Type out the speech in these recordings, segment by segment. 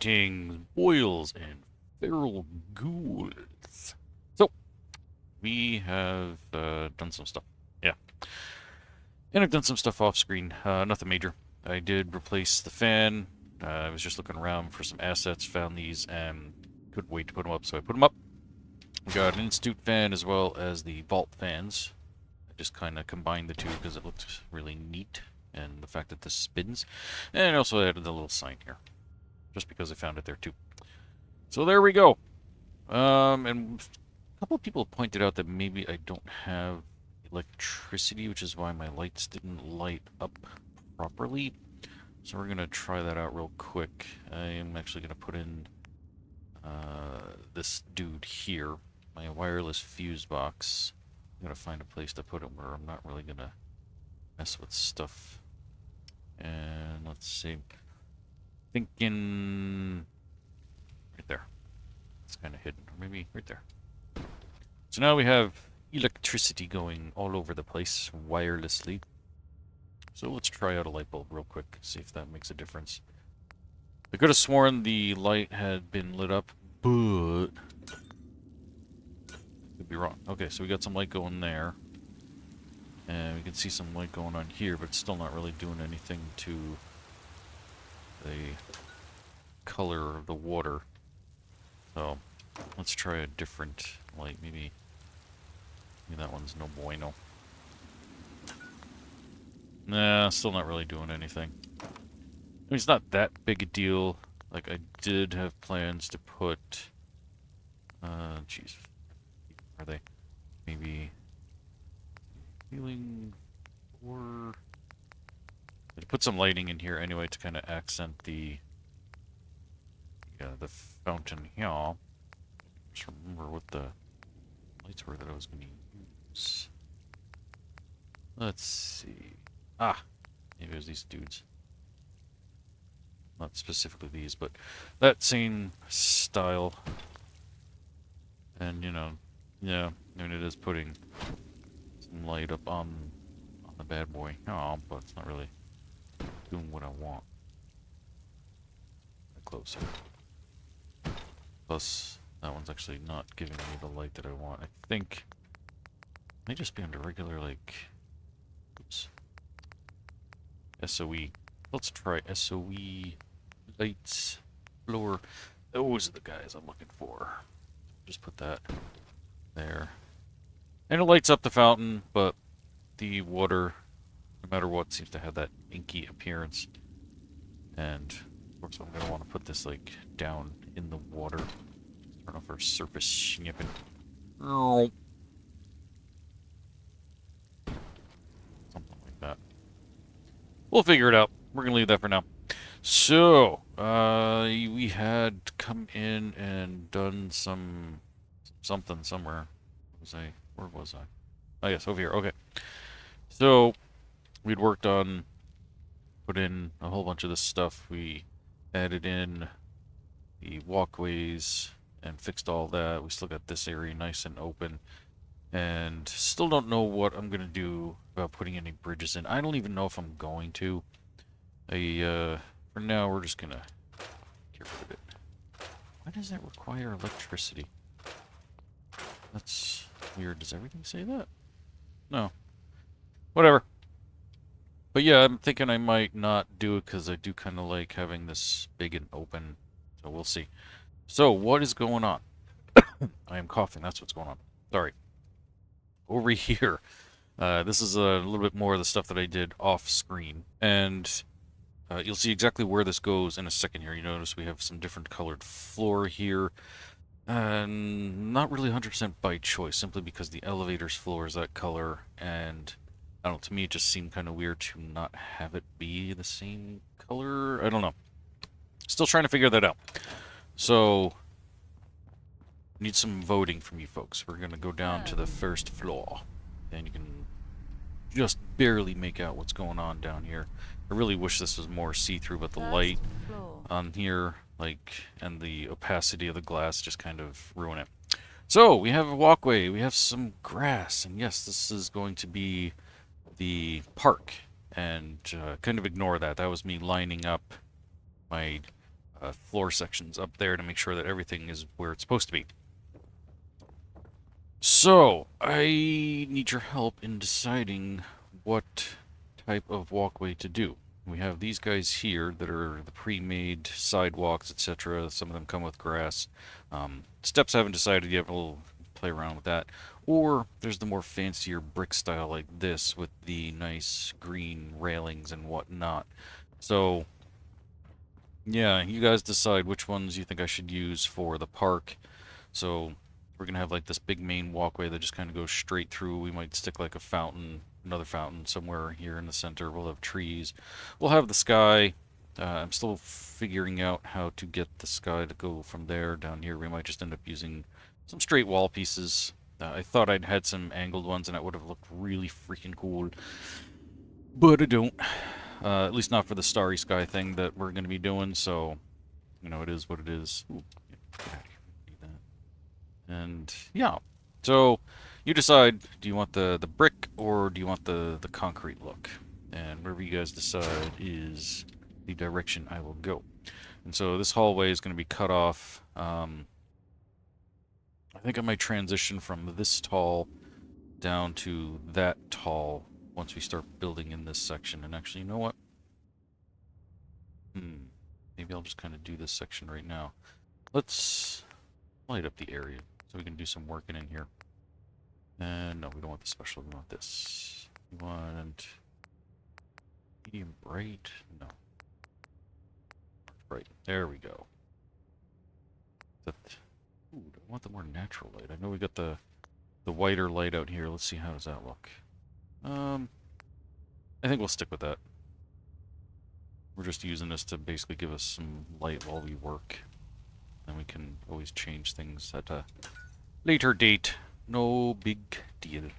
Greetings, boils, and feral ghouls. So, we have done some stuff. Yeah. And I've done some stuff off screen. Nothing major. I did replace the fan. I was just looking around for some assets, found these, and couldn't wait to put them up, so I put them up. We got an Institute fan as well as the Vault fans. I just kind of combined the two because it looked really neat, and the fact that this spins. And I also added the little sign here, just because I found it there too. So there we go. And a couple of people pointed out that maybe I don't have electricity, which is why my lights didn't light up properly. So we're gonna try that out real quick. I am actually gonna put in this dude here, my wireless fuse box. I'm gonna find a place to put it where I'm not really gonna mess with stuff. And let's see. Thinking right there. It's kind of hidden, or maybe right there. So now we have electricity going all over the place wirelessly. So let's try out a light bulb real quick, see if that makes a difference. I could have sworn the light had been lit up, but could be wrong. Okay, so we got some light going there. And we can see some light going on here, but it's still not really doing anything to the color of the water. So let's try a different light. Maybe that one's no bueno. Nah, still not really doing anything. I mean, it's not that big a deal. Like, I did have plans to put jeez, are they maybe healing or put some lighting in here anyway to kind of accent the fountain here. Just remember what the lights were that I was going to use. Let's see. Ah, maybe it was these dudes. Not specifically these, but that same style. And, you know, yeah, I mean, it is putting some light up on the bad boy. Oh, but it's not really doing what I want. Closer. Plus, that one's actually not giving me the light that I want. I think it may just be under regular, like, oops, SOE. Let's try SOE lights, floor. Those are the guys I'm looking for. Just put that there. And it lights up the fountain, but the water, no matter what, seems to have that inky appearance. And of course I'm going to want to put this like down in the water. Turn off our surface snipping. Something like that. We'll figure it out. We're going to leave that for now. So, we had come in and done something somewhere. Where was I? Oh, yes, over here. Okay. So, we'd worked on, put in a whole bunch of this stuff. We added in the walkways and fixed all that. We still got this area nice and open. And still don't know what I'm going to do about putting any bridges in. I don't even know if I'm going to. For now, we're just going to get rid of it. Why does that require electricity? That's weird. Does everything say that? No. Whatever. But yeah, I'm thinking I might not do it because I do kind of like having this big and open. So we'll see. So, what is going on? I am coughing. That's what's going on. Sorry. Over here. This is a little bit more of the stuff that I did off screen. And you'll see exactly where this goes in a second here. You notice we have some different colored floor here. And not really 100% by choice, simply because the elevator's floor is that color. And I don't know, to me it just seemed kind of weird to not have it be the same color. I don't know. Still trying to figure that out. So, need some voting from you folks. We're going to go down to the first floor. And you can just barely make out what's going on down here. I really wish this was more see-through, but the light on here, like, and the opacity of the glass just kind of ruin it. So, we have a walkway, we have some grass, and yes, this is going to be the park. And kind of ignore that. That was me lining up my floor sections up there to make sure that everything is where it's supposed to be. So, I need your help in deciding what type of walkway to do. We have these guys here that are the pre-made sidewalks, etc. Some of them come with grass. Steps haven't decided yet, but we'll play around with that. Or there's the more fancier brick style like this with the nice green railings and whatnot. So, yeah, you guys decide which ones you think I should use for the park. So we're gonna have like this big main walkway that just kind of goes straight through. We might stick like a fountain, another fountain somewhere here in the center. We'll have trees. We'll have the sky. I'm still figuring out how to get the sky to go from there down here. We might just end up using some straight wall pieces. I thought I'd had some angled ones and that would have looked really freaking cool, but I don't. At least not for the starry sky thing that we're going to be doing, so, you know, it is what it is. Ooh, get out of here. And yeah, so you decide, do you want the brick or do you want the concrete look? And whatever you guys decide is the direction I will go. And so this hallway is going to be cut off. I think I might transition from this tall down to that tall once we start building in this section. And actually, you know what? Maybe I'll just kind of do this section right now. Let's light up the area so we can do some working in here. And no, we don't want the special. We want this. We want medium bright. No. Bright. There we go. That. Ooh, I want the more natural light. I know we got the whiter light out here. Let's see, how does that look? I think we'll stick with that. We're just using this to basically give us some light while we work. Then we can always change things at a later date. No big deal.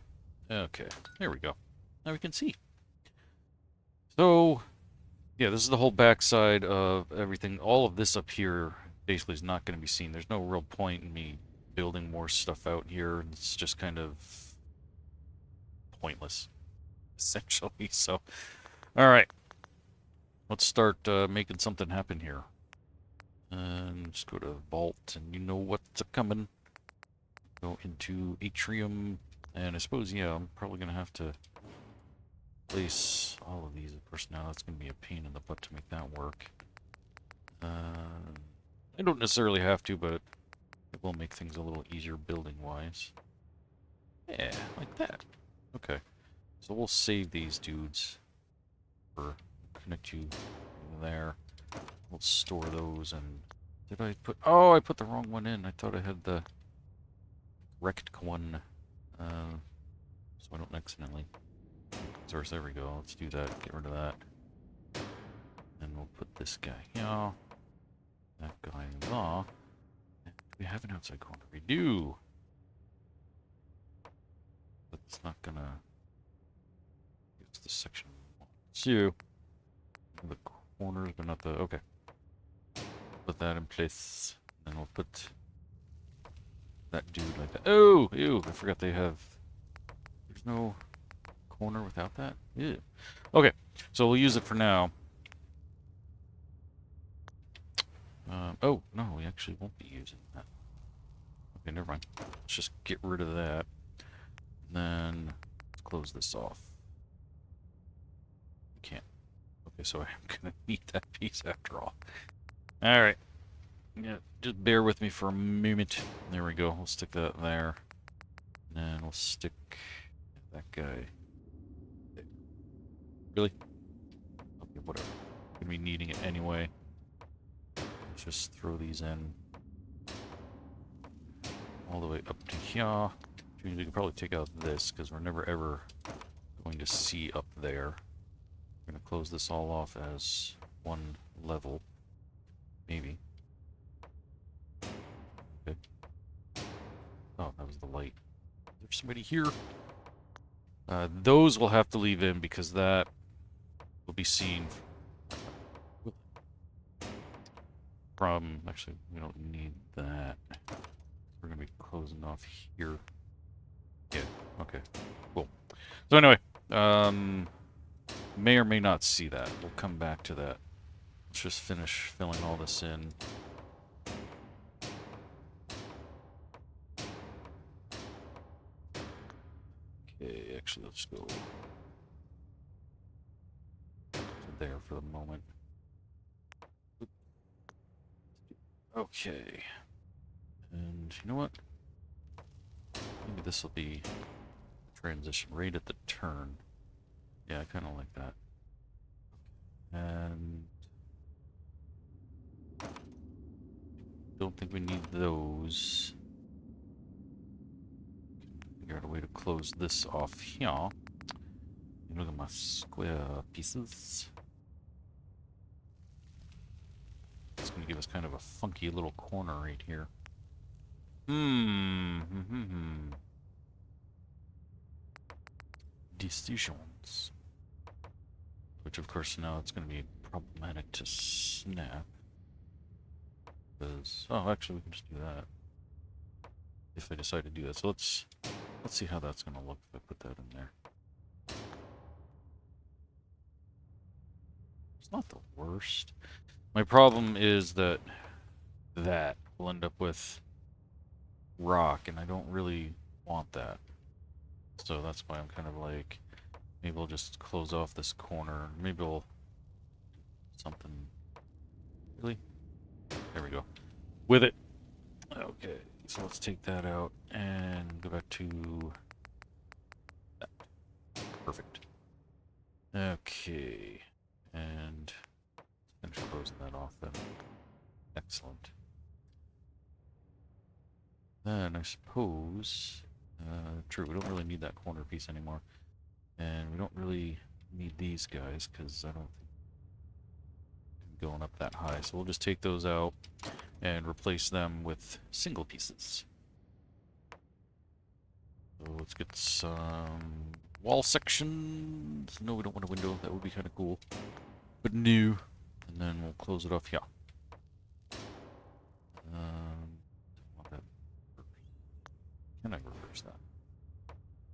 Okay, there we go. Now we can see. So, yeah, this is the whole backside of everything. All of this up here basically is not going to be seen. There's no real point in me building more stuff out here. It's just kind of pointless, essentially. So, all right. Let's start making something happen here. And just go to vault, and you know what's coming. Go into atrium, and I suppose, yeah, I'm probably going to have to place all of these. Of course, now that's going to be a pain in the butt to make that work. I don't necessarily have to, but it will make things a little easier building-wise. Yeah, like that. Okay. So we'll save these dudes. Or connect you there. We'll store those, and did I put... Oh, I put the wrong one in. I thought I had the correct one. So I don't accidentally... Source, there we go. Let's do that. Get rid of that. And we'll put this guy here. That guy there. Do we have an outside corner? We do. That's not gonna... It's the section. So, the corners, but not the... Okay. Put that in place. Then we'll put that dude like that. Oh! Ew! I forgot they have... There's no corner without that? Ew. Okay. So we'll use it for now. Oh, no, we actually won't be using that. Okay, never mind. Let's just get rid of that. Then, let's close this off. We can't. Okay, so I'm gonna need that piece after all. Alright. Yeah, just bear with me for a moment. There we go. We'll stick that there. And we'll stick that guy. Really? Okay, whatever. Gonna be needing it anyway. Let's just throw these in. All the way up to here. We can probably take out this, because we're never ever going to see up there. We're going to close this all off as one level. Maybe. Okay. Oh, that was the light. There's somebody here. Those we'll have to leave in, because that will be seen from... Actually, we don't need that. We're going to be closing off here. Yeah, okay. Cool. So anyway, may or may not see that. We'll come back to that. Let's just finish filling all this in. Okay, actually, let's go to there for the moment. Okay. And you know what? Maybe this will be transition right at the turn. Yeah, I kind of like that. And don't think we need those. Figure out a way to close this off here. Look at my square pieces. It's going to give us kind of a funky little corner right here. Decisions. Which, of course, now it's going to be problematic to snap. Because, oh, actually, we can just do that. If I decide to do that. So let's see how that's going to look if I put that in there. It's not the worst. My problem is that will end up with rock, and I don't really want that. So that's why I'm kind of like, maybe we'll just close off this corner. Maybe we'll something. Really? There we go. With it. Okay, so let's take that out and go back to that. Perfect. Okay, and finish closing that off then. Excellent. Then I suppose, true, we don't really need that corner piece anymore. And we don't really need these guys because I don't think I'm going up that high. So we'll just take those out and replace them with single pieces. So let's get some wall sections. No, we don't want a window. That would be kind of cool. But new. And then we'll close it off here. Can I reverse that?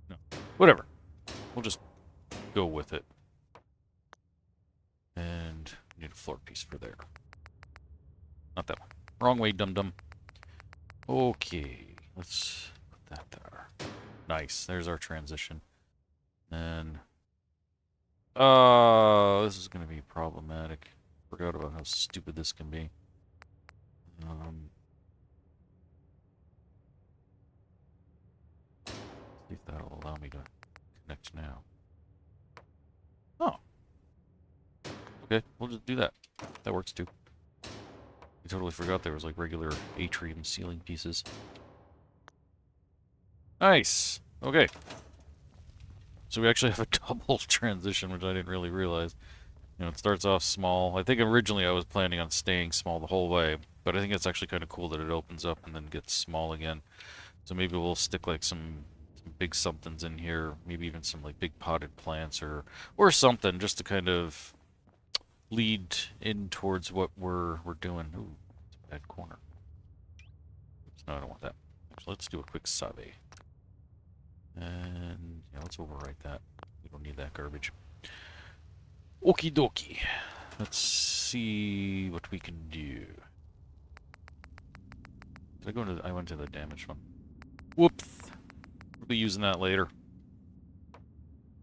No. Whatever. We'll just go with it. And we need a floor piece for there. Not that one. Wrong way, dum-dum. Okay. Let's put that there. Nice. There's our transition. And this is going to be problematic. Forgot about how stupid this can be. See if that'll allow me to connect now. Oh. Okay, we'll just do that. That works too. I totally forgot there was like regular atrium ceiling pieces. Nice. Okay. So we actually have a double transition, which I didn't really realize. You know, it starts off small. I think originally I was planning on staying small the whole way, but I think it's actually kind of cool that it opens up and then gets small again. So maybe we'll stick like some big somethings in here, maybe even some like big potted plants or something, just to kind of lead in towards what we're doing. Ooh, it's a bad corner. Oops, no, I don't want that. Actually, let's do a quick sabe. And yeah, let's overwrite that. We don't need that garbage. Okie dokie. Let's see what we can do. Did I go into I went to the damaged one. Whoops. We'll be using that later.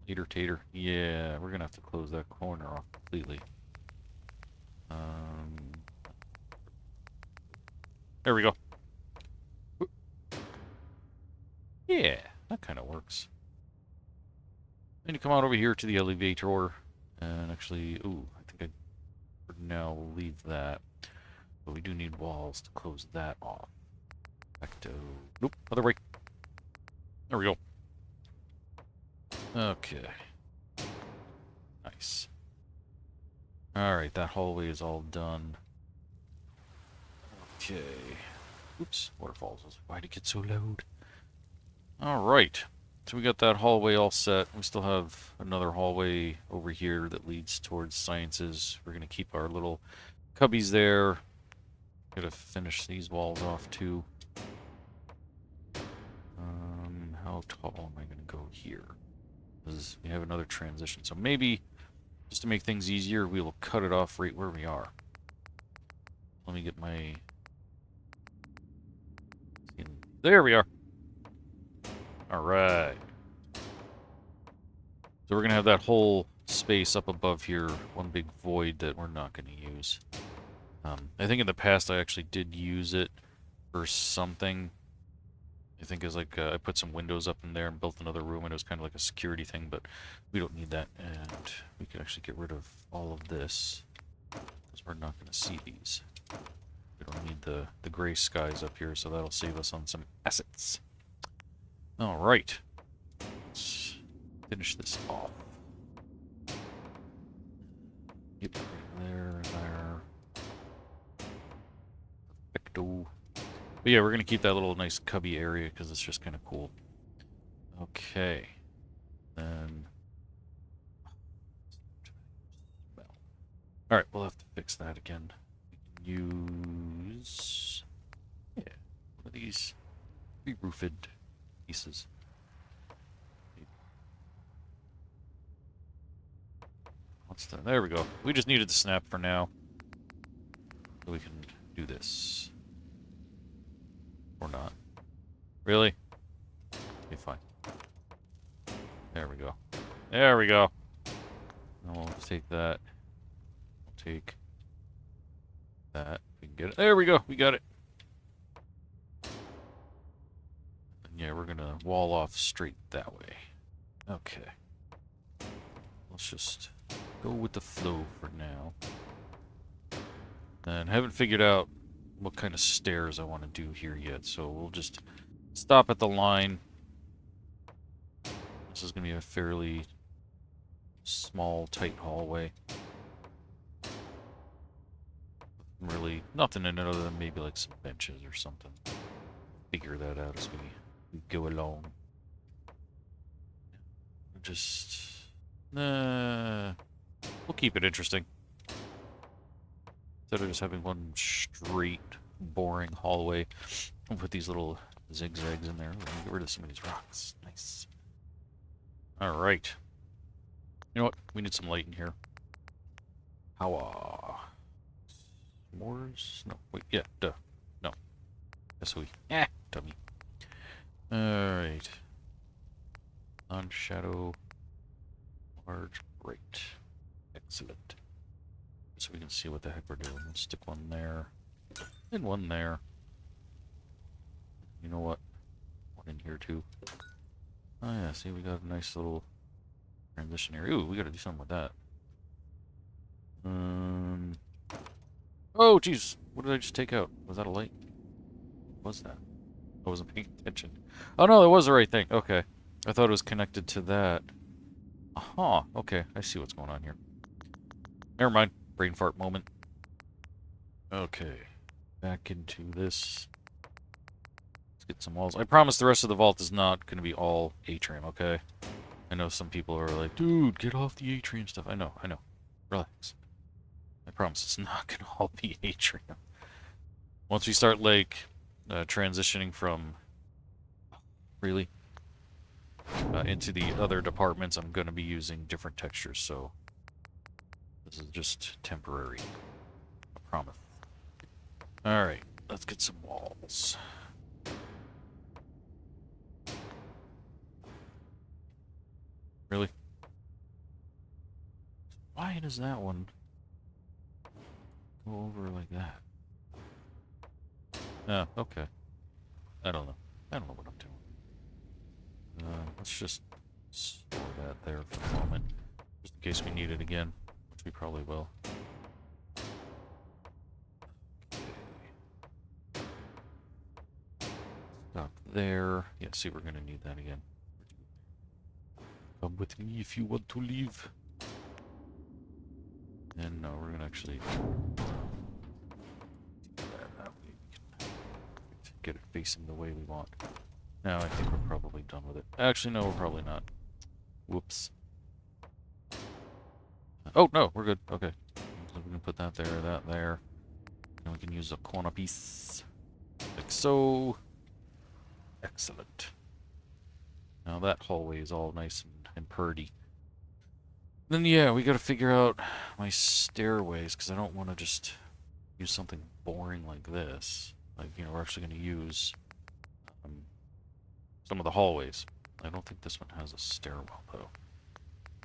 Later tater. Yeah, we're gonna have to close that corner off completely. There we go. Yeah, that kind of works. Then you come out over here to the elevator, and actually, ooh, I think I for now will leave that. But we do need walls to close that off. Back to, nope, other way. There we go. Okay. Nice. Alright, that hallway is all done. Okay. Oops, waterfalls. Why'd it get so loud? Alright. So we got that hallway all set. We still have another hallway over here that leads towards sciences. We're going to keep our little cubbies there. Gotta finish these walls off too. How tall am I going to go here? Because we have another transition. So maybe, just to make things easier, we will cut it off right where we are. Let me get my... There we are. Alright. So we're going to have that whole space up above here, one big void that we're not going to use. I think in the past I actually did use it for something. I think it was like I put some windows up in there and built another room, and it was kind of like a security thing, but we don't need that. And we can actually get rid of all of this, because we're not going to see these. We don't need the gray skies up here, so that'll save us on some assets. Alright. Let's finish this off. Yep, there. Perfecto. But yeah, we're going to keep that little nice cubby area because it's just kind of cool. Okay. Then... Alright, we'll have to fix that again. We can use... Yeah, one of these re-roofed pieces. What's that? There we go. We just needed the snap for now. So we can do this. Or not. Really? Okay, fine. There we go. There we go. And we'll take that. We'll take that. We can get it. There we go. We got it. And yeah, we're gonna wall off straight that way. Okay. Let's just go with the flow for now. And haven't figured out what kind of stairs I want to do here yet, so we'll just stop at the line. This is going to be a fairly small, tight hallway. Really, nothing in it other than maybe like some benches or something. Figure that out as we go along. Just... we'll keep it interesting. Instead of just having one straight, boring hallway, we'll put these little zigzags in there. Let me get rid of some of these rocks. Nice. Alright. You know what? We need some light in here. How, s'mores? No, wait, yeah, duh. No. Yes, we. Dummy. Alright. On-shadow. Large. Great. Excellent. So we can see what the heck we're doing. Let's stick one there. And one there. You know what? One in here too. Oh yeah, see we got a nice little transition area. Ooh, we gotta do something with that. Oh jeez, what did I just take out? Was that a light? What was that? I wasn't paying attention. Oh no, that was the right thing. Okay. I thought it was connected to that. Aha, okay, I see what's going on here. Never mind. Brain fart moment. Okay. Back into this. Let's get some walls. I promise the rest of the vault is not going to be all atrium, okay? I know some people are like, dude, get off the atrium stuff. I know. Relax. I promise it's not going to all be atrium. Once we start, like, transitioning from... Really? Into the other departments, I'm going to be using different textures, so... This is just temporary. I promise. Alright, let's get some walls. Really? Why does that one go over like that? Oh, okay. I don't know. I don't know what I'm doing. Let's just store that there for the moment. Just in case we need it again. We probably will. Stop there. Yeah, see, we're going to need that again. Come with me if you want to leave. And no, we're going to actually... That way we can get it facing the way we want. Now I think we're probably done with it. Actually, no, we're probably not. Whoops. Oh, no, we're good. Okay. So we can put that there. And we can use a corner piece. Like so. Excellent. Now that hallway is all nice and purdy. Then, yeah, we gotta figure out my stairways, because I don't want to just use something boring like this, like, you know, we're actually going to use some of the hallways. I don't think this one has a stairwell, though.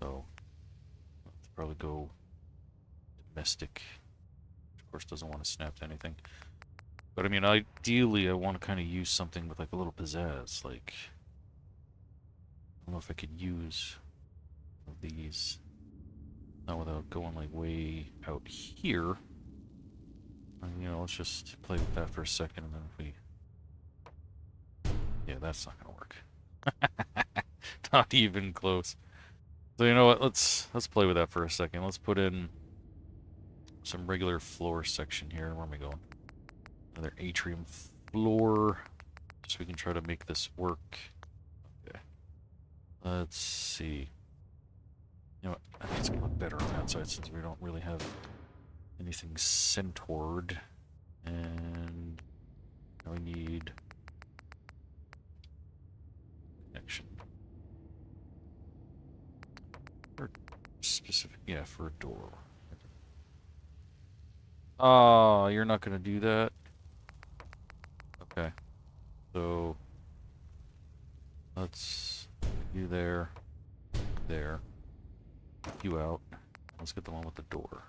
So, I'll have to probably go domestic. Of course, doesn't want to snap to anything. But, I mean, ideally, I want to kind of use something with, like, a little pizzazz. Like, I don't know if I could use these. Not without going, like, way out here. And, you know, let's just play with that for a second, and then if we... Yeah, that's not going to work. Not even close. So you know what? Let's play with that for a second. Let's put in some regular floor section here. Where am I going? Another atrium floor, so we can try to make this work. Okay. Let's see. You know what? I think it's gonna look better on the outside since we don't really have anything centered. And now we need connection. For specific, yeah, for a door. Oh, you're not gonna do that? Okay. So let's you there, there, you out. Let's get the one with the door.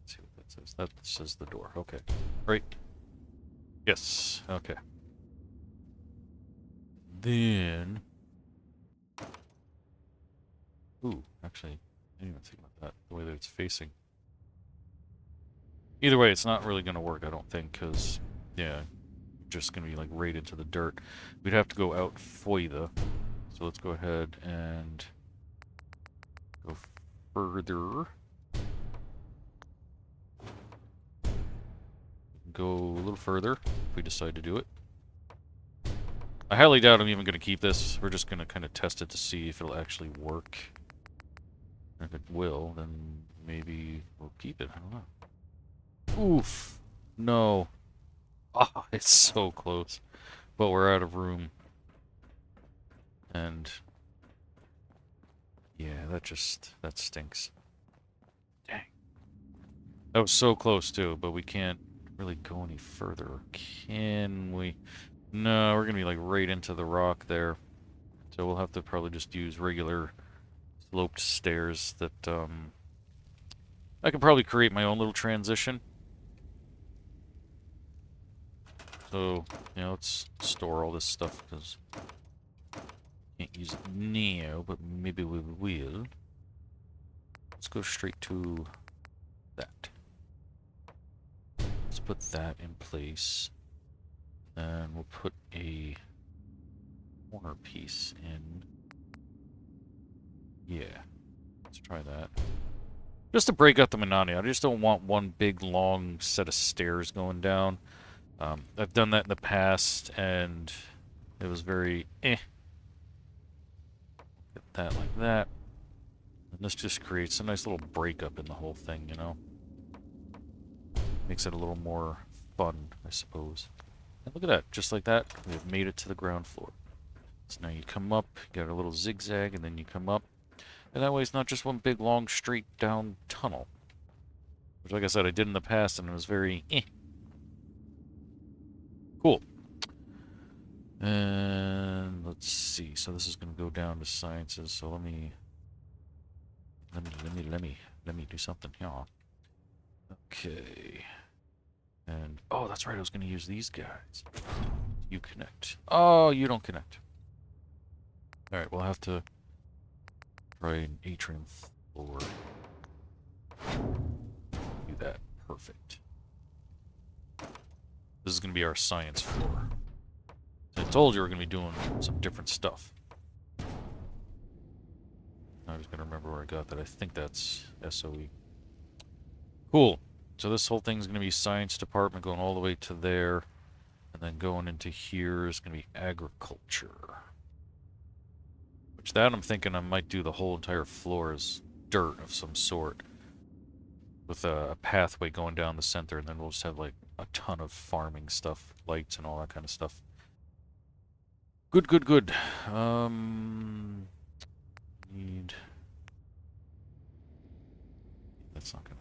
Let's see what that says. That says the door. Okay. Right. Yes. Okay. Then. Ooh, actually, I didn't even think about that. The way that it's facing. Either way, it's not really going to work, I don't think, because, yeah, just going to be like right into the dirt. We'd have to go out further. So let's go ahead and go further. Go a little further if we decide to do it. I highly doubt I'm even going to keep this. We're just going to kind of test it to see if it'll actually work. If it will, then maybe we'll keep it. I don't know. Oof. No. Ah, it's so close. But we're out of room. And yeah, that stinks. Dang. That was so close too, but we can't really go any further. Can we? No, we're gonna be like right into the rock there. So we'll have to probably just use regular sloped stairs that I can probably create my own little transition. So, you know, let's store all this stuff because can't use it now, but maybe we will. Let's go straight to that. Let's put that in place. And we'll put a corner piece in. Yeah. Let's try that. Just to break up the monotony. I just don't want one big long set of stairs going down. I've done that in the past, and it was very eh. Get that like that. And this just creates a nice little breakup in the whole thing, you know? Makes it a little more fun, I suppose. And look at that. Just like that, we have made it to the ground floor. So now you come up, you got a little zigzag, and then you come up. And that way it's not just one big, long, straight down tunnel. Which, like I said, I did in the past, and it was very eh. Cool. And let's see. So this is going to go down to sciences. So let me do something here. Okay. And oh, that's right. I was going to use these guys. You connect. Oh, you don't connect. All right. We'll have to try an atrium floor. Do that. Perfect. This is going to be our science floor. I told you we're going to be doing some different stuff. I was going to remember where I got that. I think that's SOE. Cool. So this whole thing's going to be science department going all the way to there. And then going into here is going to be agriculture. Which that I'm thinking I might do the whole entire floor as dirt of some sort. With a pathway going down the center, and then we'll just have like a ton of farming stuff, lights and all that kind of stuff. Good, good, good. Need That's not gonna...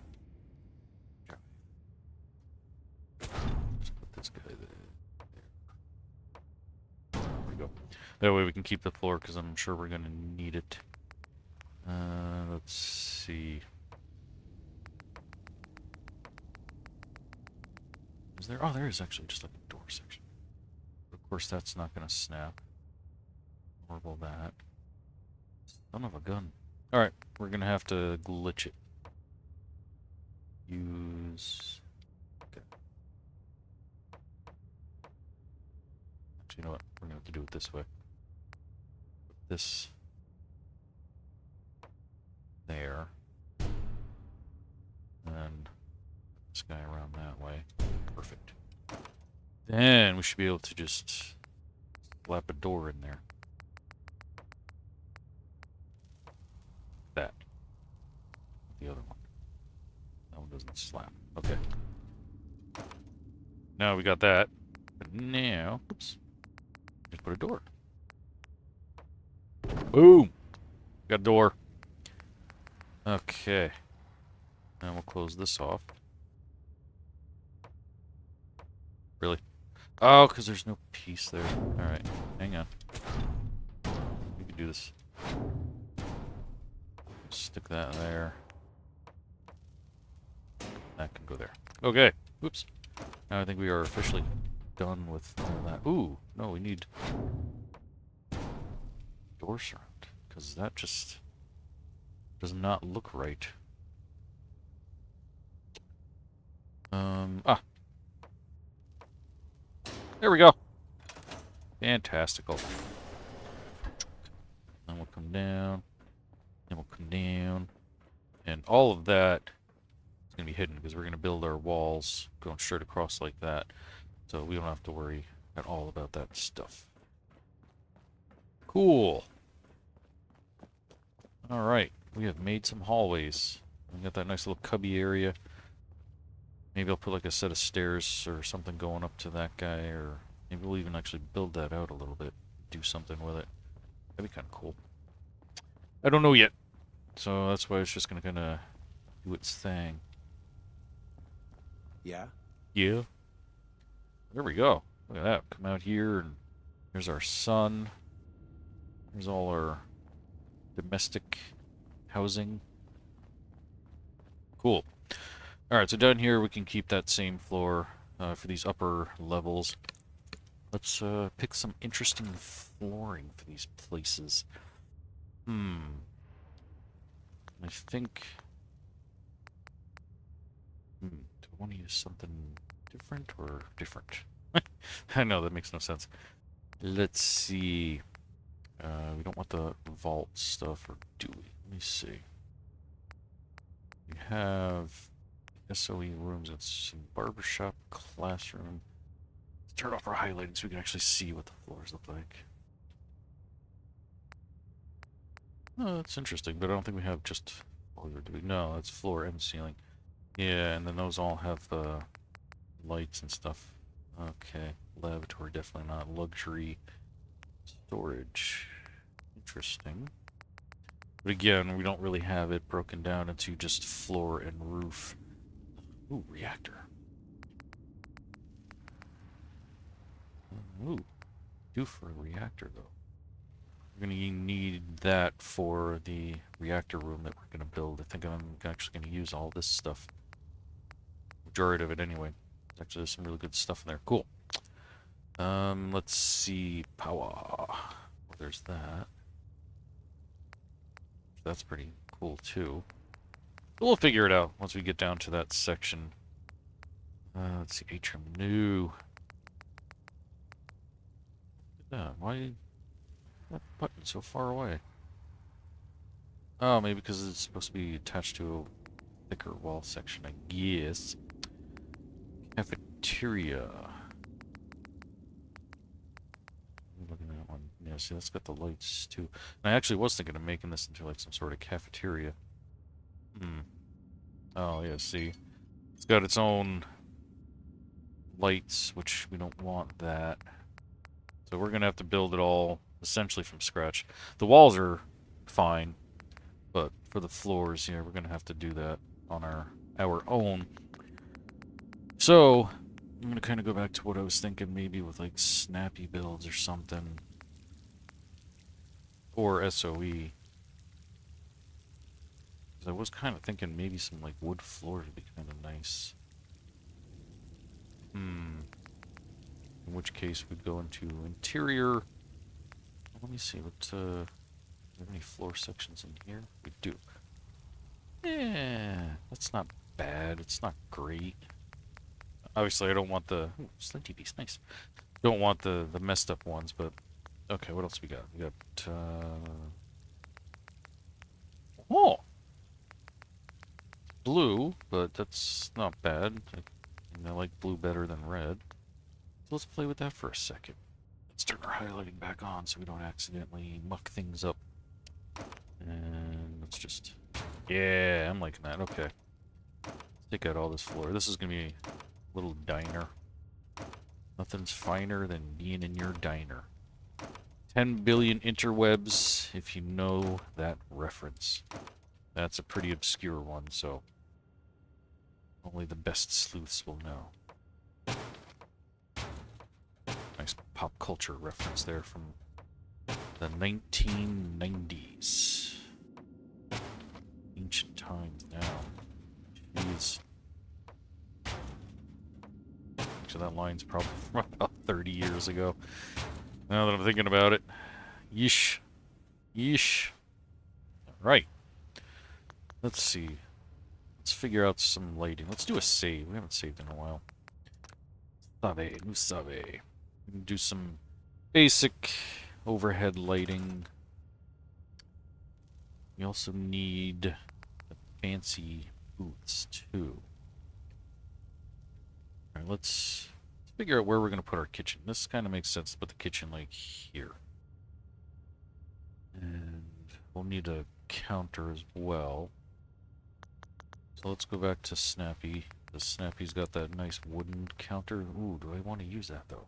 Just put this guy there. There we go. That way we can keep the floor, because I'm sure we're gonna need it. Let's see. Is there? Oh, there is actually just like a door section. Of course, that's not gonna snap. Nor will that. Son of a gun. Alright, we're gonna have to glitch it. Use... Okay. Actually, you know what? We're gonna have to do it this way. Put this... there. And this guy around that way. Perfect. Then we should be able to just slap a door in there. That. The other one. That one doesn't slap. Okay. Now we got that. But now, oops. Just put a door. Boom! Got a door. Okay. Now we'll close this off. Really? Oh, because there's no piece there. Alright, hang on. We can do this. Stick that there. That can go there. Okay. Oops. Now I think we are officially done with all that. Ooh, no, we need door surround. Because that just does not look right. There we go. Fantastical. Then we'll come down. Then we'll come down. And all of that is going to be hidden because we're going to build our walls going straight across like that. So we don't have to worry at all about that stuff. Cool. Alright. We have made some hallways. We got that nice little cubby area. Maybe I'll put like a set of stairs or something going up to that guy, or maybe we'll even actually build that out a little bit. Do something with it. That'd be kind of cool. I don't know yet. So that's why it's just going to kind of do its thing. Yeah? Yeah. There we go. Look at that. Come out here, and there's our sun. There's all our domestic housing. Cool. Alright, so down here we can keep that same floor for these upper levels. Let's pick some interesting flooring for these places. I think... do I want to use something different or different? I know, that makes no sense. Let's see. We don't want the vault stuff, or do we? Let me see. We have... SOE rooms, it's some barbershop, classroom. Let's turn off our highlighting so we can actually see what the floors look like. Oh, that's interesting, but I don't think we have just floors, or do we? No, that's floor and ceiling. Yeah, and then those all have lights and stuff. Okay, lavatory, definitely not. Luxury storage. Interesting. But again, we don't really have it broken down into just floor and roof. Ooh, reactor. Ooh, due for a reactor, though. We're going to need that for the reactor room that we're going to build. I think I'm actually going to use all this stuff. Majority of it, anyway. Actually, there's some really good stuff in there. Cool. Let's see. Power. There's that. That's pretty cool, too. We'll figure it out once we get down to that section. Let's see, atrium. No. Why is that button so far away? Oh, maybe because it's supposed to be attached to a thicker wall section, I guess. Cafeteria. Look at that one. Yeah, see, that's got the lights, too. And I actually was thinking of making this into, like, some sort of cafeteria. Oh, yeah, see. It's got its own lights, which we don't want that. So we're going to have to build it all essentially from scratch. The walls are fine, but for the floors, yeah, we're going to have to do that. on our own. So I'm gonna kind of go back to what I was thinking, maybe with like snappy builds or something, or SOE. Because I was kind of thinking maybe some like wood floors would be kind of nice. In which case we'd go into interior. Let me see what. Do we have any floor sections in here? We do. Yeah, that's not bad. It's not great. Obviously, I don't want the slinty piece. Nice. Don't want the messed up ones, but okay. What else we got? We got oh, blue, but that's not bad. I like blue better than red. So let's play with that for a second. Let's turn our highlighting back on so we don't accidentally muck things up. And let's just... Yeah, I'm liking that. Okay. Let's take out all this floor. This is going to be a little diner. Nothing's finer than being in your diner. 10 billion interwebs, if you know that reference. That's a pretty obscure one, so only the best sleuths will know. Nice pop culture reference there from the 1990s. Ancient times now. Jeez. Actually, that line's probably from about 30 years ago. Now that I'm thinking about it. Yeesh. Yeesh. Alright. Let's see. Let's figure out some lighting. Let's do a save. We haven't saved in a while. Sabe. We can do some basic overhead lighting. We also need fancy booths, too. Alright, let's figure out where we're going to put our kitchen. This kind of makes sense to put the kitchen, like, here. And we'll need a counter as well. So let's go back to Snappy. The Snappy's got that nice wooden counter. Ooh, do I want to use that, though?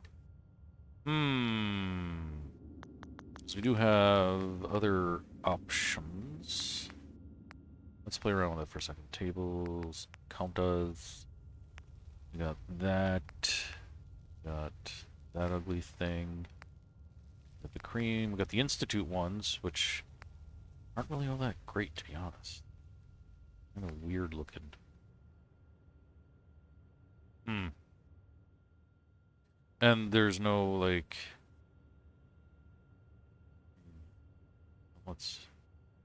So we do have other options. Let's play around with that for a second. Tables, counters. We got that. Got that ugly thing. Got the cream. We got the Institute ones, which aren't really all that great, to be honest. Kind of weird looking. And there's no, like... Let's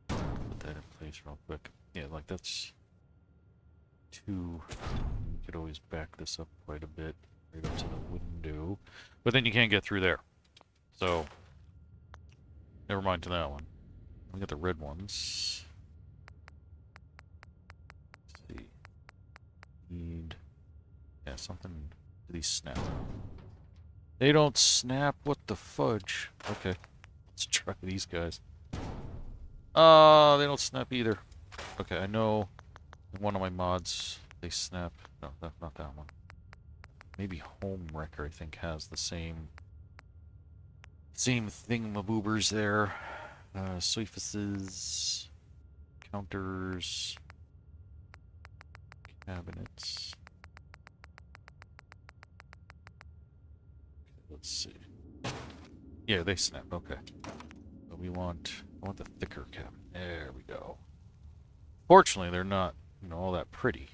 put that in place real quick. Yeah, like that's... We could always back this up quite a bit. Right up to the window. But then you can't get through there. So... Never mind to that one. We got the red ones. Let's see. Need... Yeah, something... Do these snap? They don't snap? What the fudge? Okay. Let's try these guys. They don't snap either. Okay, I know one of my mods, they snap. No, not that one. Maybe Homemaker, I think, has the same thingamaboobers there. Surfaces, counters, cabinets. Okay, let's see. Yeah, they snap. Okay. But I want the thicker cabinet. There we go. Fortunately, they're not, all that pretty.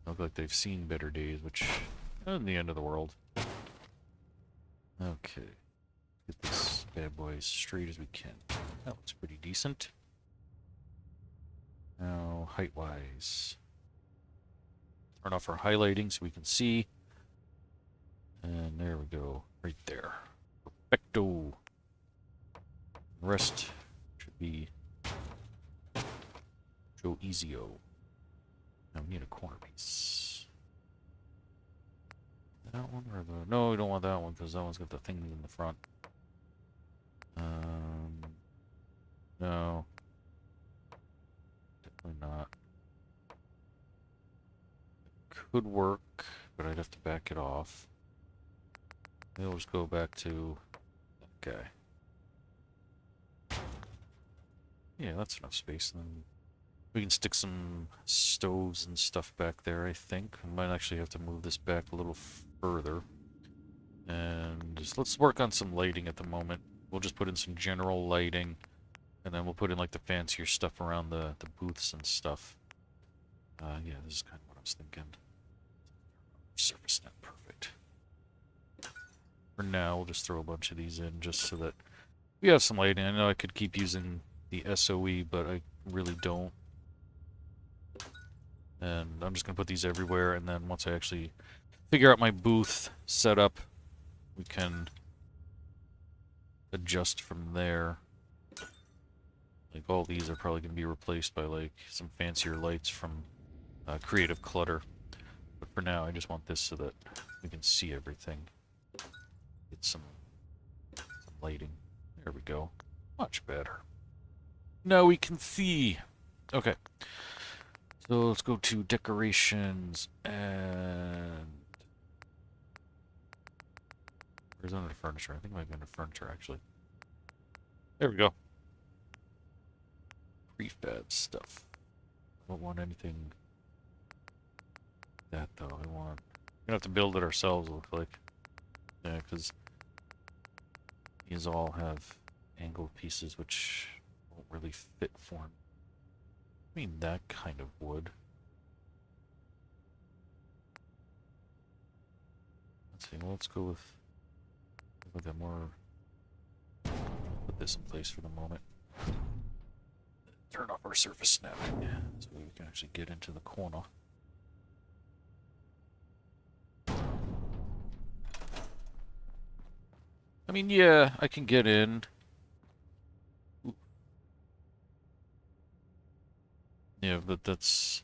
Look like they've seen better days, which isn't the end of the world. Okay. Get this bad boy as straight as we can. That looks pretty decent. Now, height-wise. Turn off our highlighting so we can see. And there we go. Right there. Perfecto. The rest should be Joe Easio. Now we need a corner piece. That one or the... No, we don't want that one because that one's got the thing in the front. No. Definitely not. Could work, but I'd have to back it off. Maybe we'll just go back to that guy. Yeah, that's enough space then. We can stick some stoves and stuff back there, I think. We might actually have to move this back a little further. And just let's work on some lighting at the moment. We'll just put in some general lighting, and then we'll put in like the fancier stuff around the booths and stuff. Yeah, this is kind of what I was thinking. Surface net, perfect. For now, we'll just throw a bunch of these in just so that we have some lighting. I know I could keep using the SOE, but I really don't. And I'm just going to put these everywhere, and then once I actually figure out my booth setup, we can adjust from there. Like, all these are probably going to be replaced by, like, some fancier lights from Creative Clutter. But for now, I just want this so that we can see everything. Get some lighting. There we go. Much better. Now we can see. Okay. So let's go to decorations and... Where's under furniture? I think I might be under furniture, actually. There we go. Prefab stuff. I don't want anything like that, though. I want... We're gonna have to build it ourselves, it looks like. Yeah, because these all have angled pieces which won't really fit for me. I mean, that kind of wood. Let's see, well, let's go with a more... Put this in place for the moment. Turn off our surface snapping, so we can actually get into the corner. I mean, yeah, I can get in. Ooh. Yeah, but that's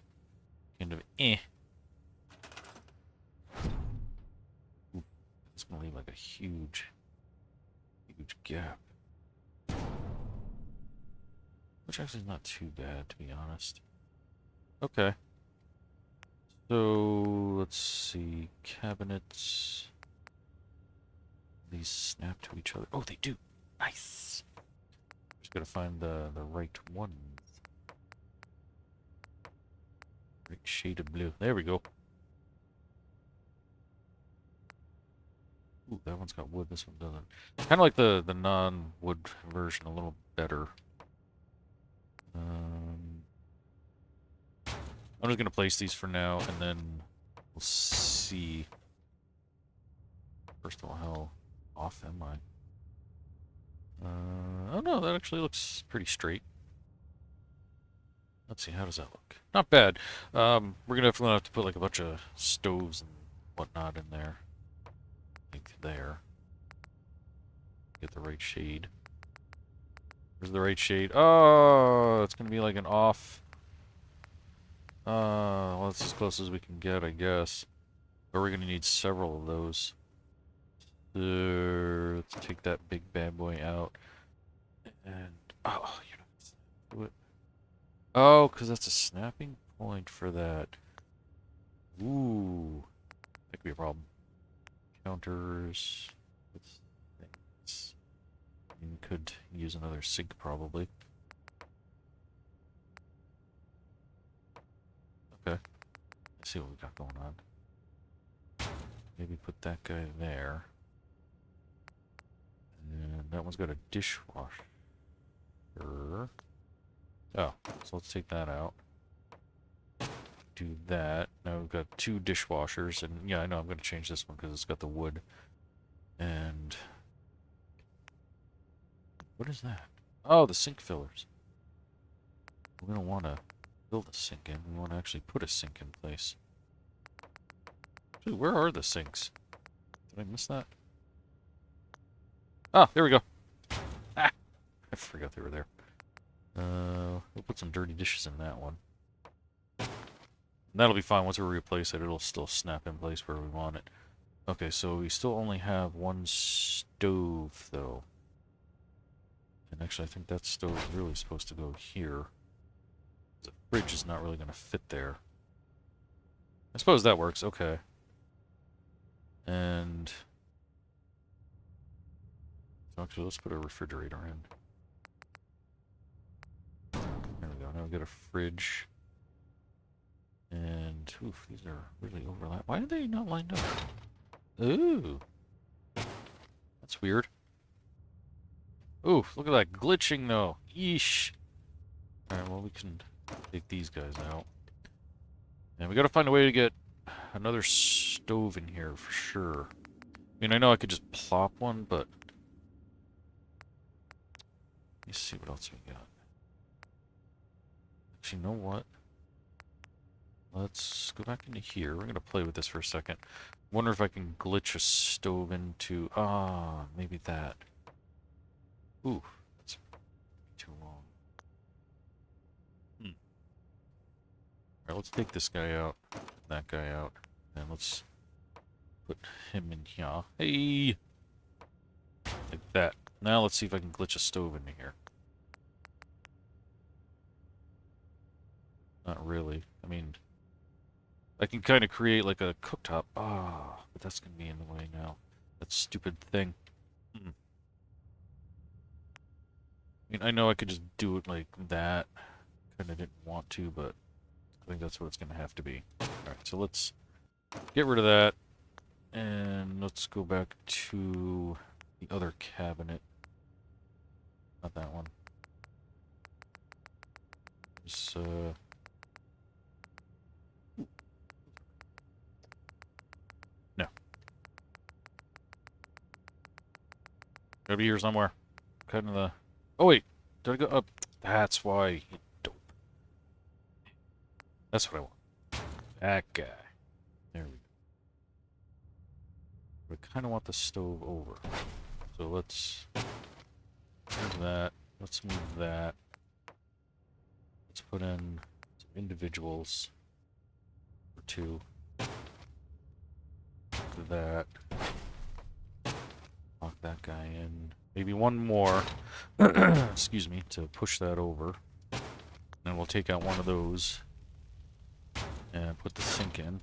kind of eh. Ooh, it's gonna leave like a huge gap. Which actually is not too bad, to be honest. Okay. So, let's see. Cabinets. These snap to each other. Oh, they do. Nice. Just gotta find the right one. Right shade of blue. There we go. Ooh, that one's got wood. This one doesn't. Kind of like the non-wood version a little better. I'm just gonna place these for now, and then we'll see. First of all, how off am I? Oh no, that actually looks pretty straight. Let's see, how does that look? Not bad. We're gonna have to put like a bunch of stoves and whatnot in there. Like there. Get the right shade. Where's the right shade? Oh, it's gonna be like an off. Well, that's as close as we can get, I guess. But we're gonna need several of those. Let's take that big bad boy out. And oh, you're not gonna do it. Oh, because that's a snapping point for that. Ooh, that could be a problem. Counters. Things. You could use another sink probably. Okay. Let's see what we got going on. Maybe put that guy there. And that one's got a dishwasher. Oh, so let's take that out. Do that. Now we've got two dishwashers, and yeah, I know I'm going to change this one because it's got the wood. And what is that? Oh, the sink fillers. We don't want to build a sink in. We want to actually put a sink in place. Dude, where are the sinks? Did I miss that? Ah, there we go. Ah, I forgot they were there. We'll put some dirty dishes in that one. And that'll be fine. Once we replace it, it'll still snap in place where we want it. Okay, so we still only have one stove, though. And actually, I think that stove is really supposed to go here. The fridge is not really going to fit there. I suppose that works. Okay. And... so actually, let's put a refrigerator in. There we go. Now I'll get a fridge. And, oof, these are really overlap. Why are they not lined up? Ooh. That's weird. Oof, look at that glitching, though. Yeesh. Alright, well, we can take these guys out. And we gotta find a way to get another stove in here, for sure. I mean, I know I could just plop one, but... Let me see what else we got. Actually, you know what? Let's go back into here. We're going to play with this for a second. Wonder if I can glitch a stove into... Ah, maybe that. Ooh, that's too long. Alright, let's take this guy out. That guy out. And let's put him in here. Hey! Like that. Now let's see if I can glitch a stove into here. Not really. I mean... I can kind of create like a cooktop. Ah, but that's going to be in the way now. That stupid thing. I mean, I know I could just do it like that. Kind of didn't want to, but I think that's what it's going to have to be. Alright, so let's get rid of that. And let's go back to the other cabinet. Not that one. Just, no. Gotta be here somewhere. Kind of the... Oh, wait. Did I go up? That's why. You dope. That's what I want. That guy. There we go. We kind of want the stove over. So let's move that. Let's move that. Let's put in some individuals for 2. Do that. Lock that guy in. Maybe one more. Excuse me, to push that over. And we'll take out one of those. And put the sink in.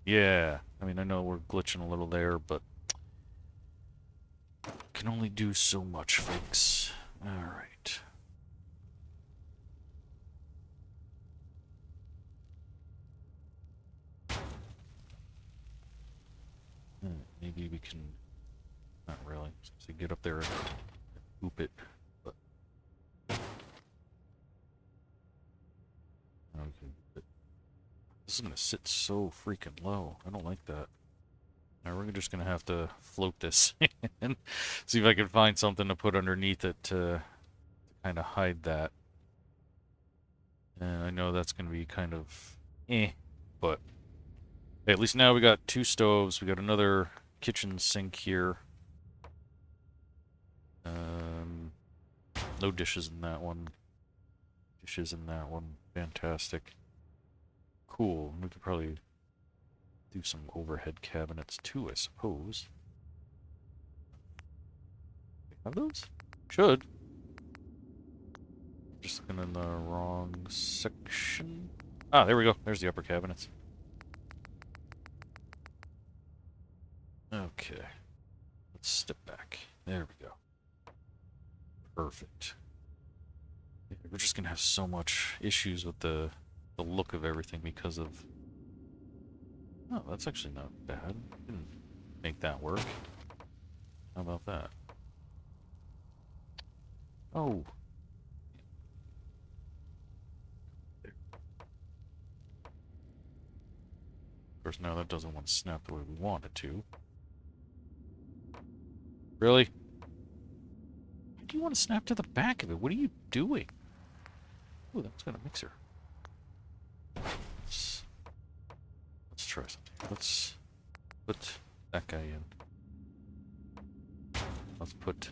Yeah. I mean, I know we're glitching a little there, but... can only do so much, folks. Alright. Maybe we can... Not really. So get up there and hoop it. But... now we can hoop it. This is going to sit so freaking low. I don't like that. Now we're just going to have to float this and see if I can find something to put underneath it to kind of hide that. And I know that's going to be kind of but hey, at least now we got 2 stoves. We got another kitchen sink here. No dishes in that one. Dishes in that one. Fantastic. Cool. We could probably do some overhead cabinets too, I suppose. Have those? Should. Just looking in the wrong section. Ah, there we go. There's the upper cabinets. Okay. Let's step back. There we go. Perfect. Yeah, we're just gonna have so much issues with the look of everything because of... Oh, that's actually not bad. Didn't make that work. How about that? Oh. Of course, now that doesn't want to snap the way we want it to. Really? Why do you want to snap to the back of it? What are you doing? Oh, that's got a mixer. Let's try something. Let's put that guy in. Let's put...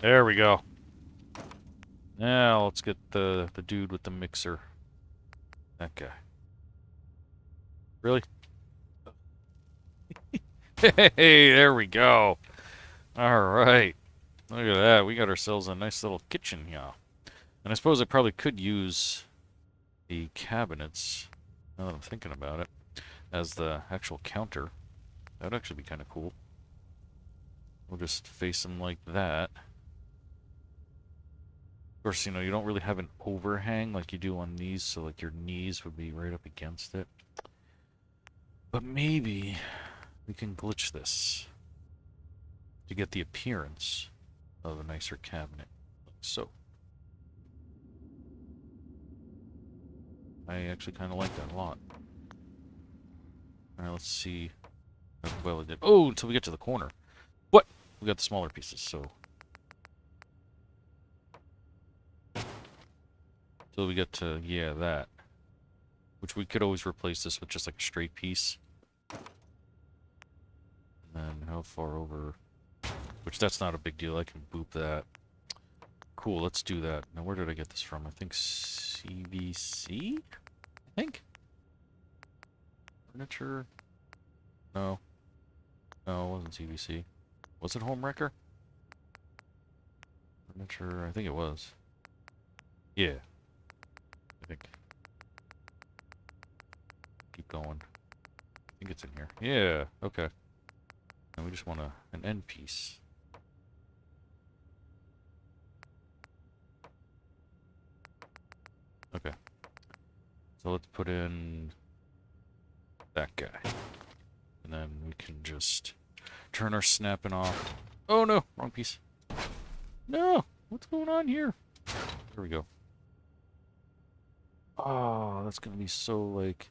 There we go. Now let's get the dude with the mixer. That guy. Really? Hey, there we go. Alright. Look at that. We got ourselves a nice little kitchen here. And I suppose I probably could use the cabinets, now that I'm thinking about it, as the actual counter. That would actually be kind of cool. We'll just face them like that. course, you know, you don't really have an overhang like you do on these, so like your knees would be right up against it. But maybe we can glitch this to get the appearance of a nicer cabinet, like so. I actually kind of like that a lot. Alright, let's see how well it did. Oh, until we get to the corner. What? We got the smaller pieces, so... Until we get to, yeah, that. Which we could always replace this with just like a straight piece. And then how far over... Which that's not a big deal, I can boop that. Cool, let's do that. Now where did I get this from? I think CVC? I think? Furniture? No. No, it wasn't CVC. Was it Homemaker? Furniture, I think it was. Yeah. I think. Keep going. I think it's in here. Yeah, okay. And we just want an end piece. Okay. So let's put in that guy. And then we can just turn our snapping off. Oh no, wrong piece. No, what's going on here? There we go. Oh, that's gonna be so like...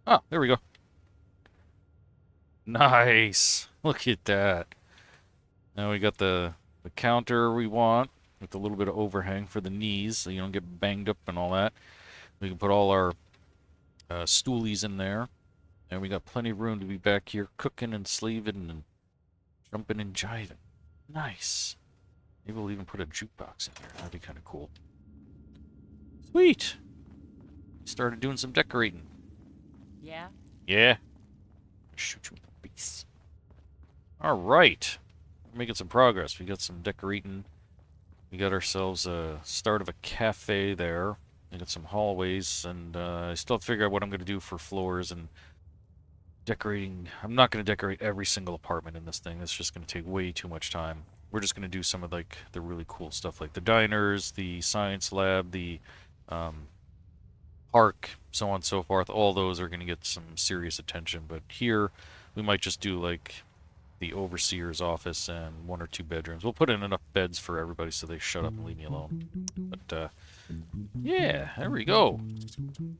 Ah, there we go. Nice. Look at that. Now we got the counter we want with a little bit of overhang for the knees so you don't get banged up and all that. We can put all our stoolies in there. And we got plenty of room to be back here cooking and slaving and jumping and jiving. Nice. Maybe we'll even put a jukebox in here. That'd be kind of cool. Sweet. Started doing some decorating. Yeah? Yeah. Shoot you with the face. Alright. We're making some progress. We got some decorating. We got ourselves a start of a cafe there. We got some hallways, and I still have to figure out what I'm going to do for floors and decorating. I'm not going to decorate every single apartment in this thing. That's just going to take way too much time. We're just going to do some of like the really cool stuff like the diners, the science lab, the park, so on and so forth. All those are going to get some serious attention, but here we might just do like the overseer's office and 1 or 2 bedrooms. We'll put in enough beds for everybody so they shut up and leave me alone. But yeah, there we go.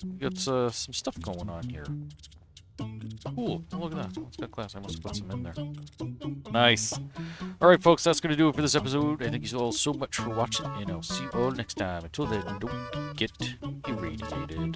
We got some stuff going on here. Cool. Oh, look at that. It's got glass. I must have put some in there. Nice. Alright, folks, that's going to do it for this episode. I thank you all so much for watching, and I'll see you all next time. Until then, don't get irradiated.